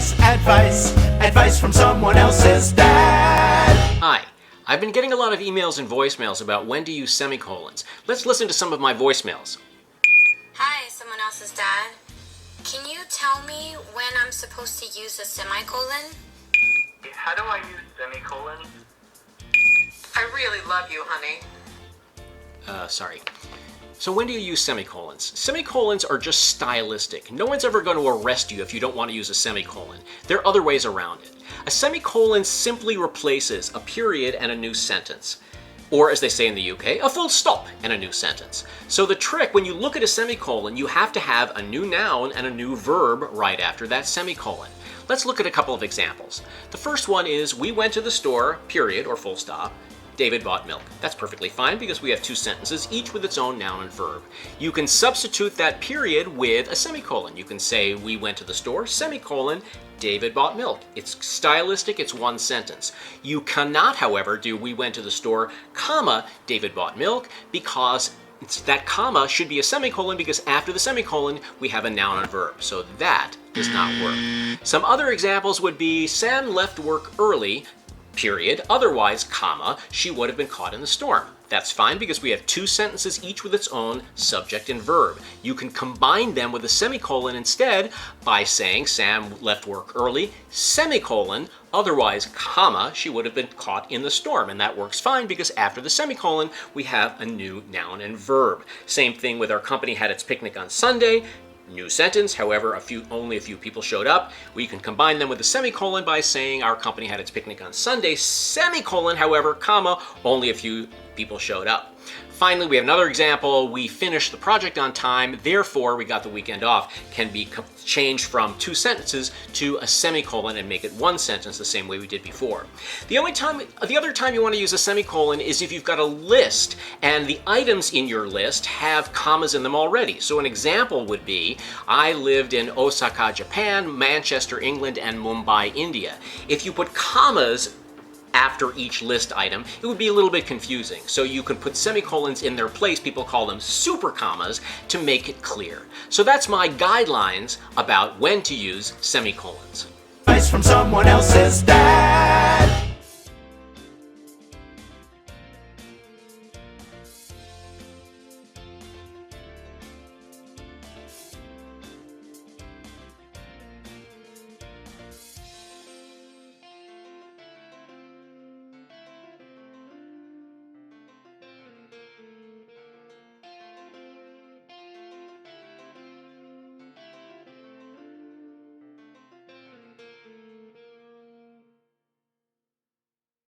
Advice from someone else's dad. Hi, I've been getting a lot of emails and voicemails about when to use semicolons. Let's listen to some of my voicemails. Hi, someone else's dad. Can you tell me when I'm supposed to use a semicolon? How do I use semicolons? I really love you, honey. Sorry. So when do you use semicolons? Semicolons are just stylistic. No one's ever going to arrest you if you don't want to use a semicolon. There are other ways around it. A semicolon simply replaces a period and a new sentence. Or, as they say in the UK, a full stop and a new sentence. So the trick, when you look at a semicolon, you have to have a new noun and a new verb right after that semicolon. Let's look at a couple of examples. The first one is, we went to the store, period, or full stop. David bought milk. That's perfectly fine because we have two sentences, each with its own noun and verb. You can substitute that period with a semicolon. You can say, we went to the store, semicolon, David bought milk. It's stylistic, it's one sentence. You cannot, however, do we went to the store, comma, David bought milk, because that comma should be a semicolon because after the semicolon, we have a noun and verb. So that does not work. Some other examples would be, Sam left work early, period, otherwise, comma, she would have been caught in the storm. That's fine because we have two sentences, each with its own subject and verb. You can combine them with a semicolon instead by saying Sam left work early, semicolon, otherwise, comma, she would have been caught in the storm. And that works fine because after the semicolon, we have a new noun and verb. Same thing with our company had its picnic on Sunday. New sentence, however, only a few people showed up. We can combine them with a semicolon by saying our company had its picnic on Sunday, semicolon, however, comma, only a few people showed up. Finally, we have another example. We finished the project on time, therefore we got the weekend off, can be changed from two sentences to a semicolon and make it one sentence the same way we did before. The other time you want to use a semicolon is if you've got a list and the items in your list have commas in them already. So an example would be, I lived in Osaka, Japan, Manchester, England, and Mumbai, India. If you put commas after each list item, it would be a little bit confusing. So you can put semicolons in their place, people call them super commas, to make it clear. So that's my guidelines about when to use semicolons. Advice from someone else's dad.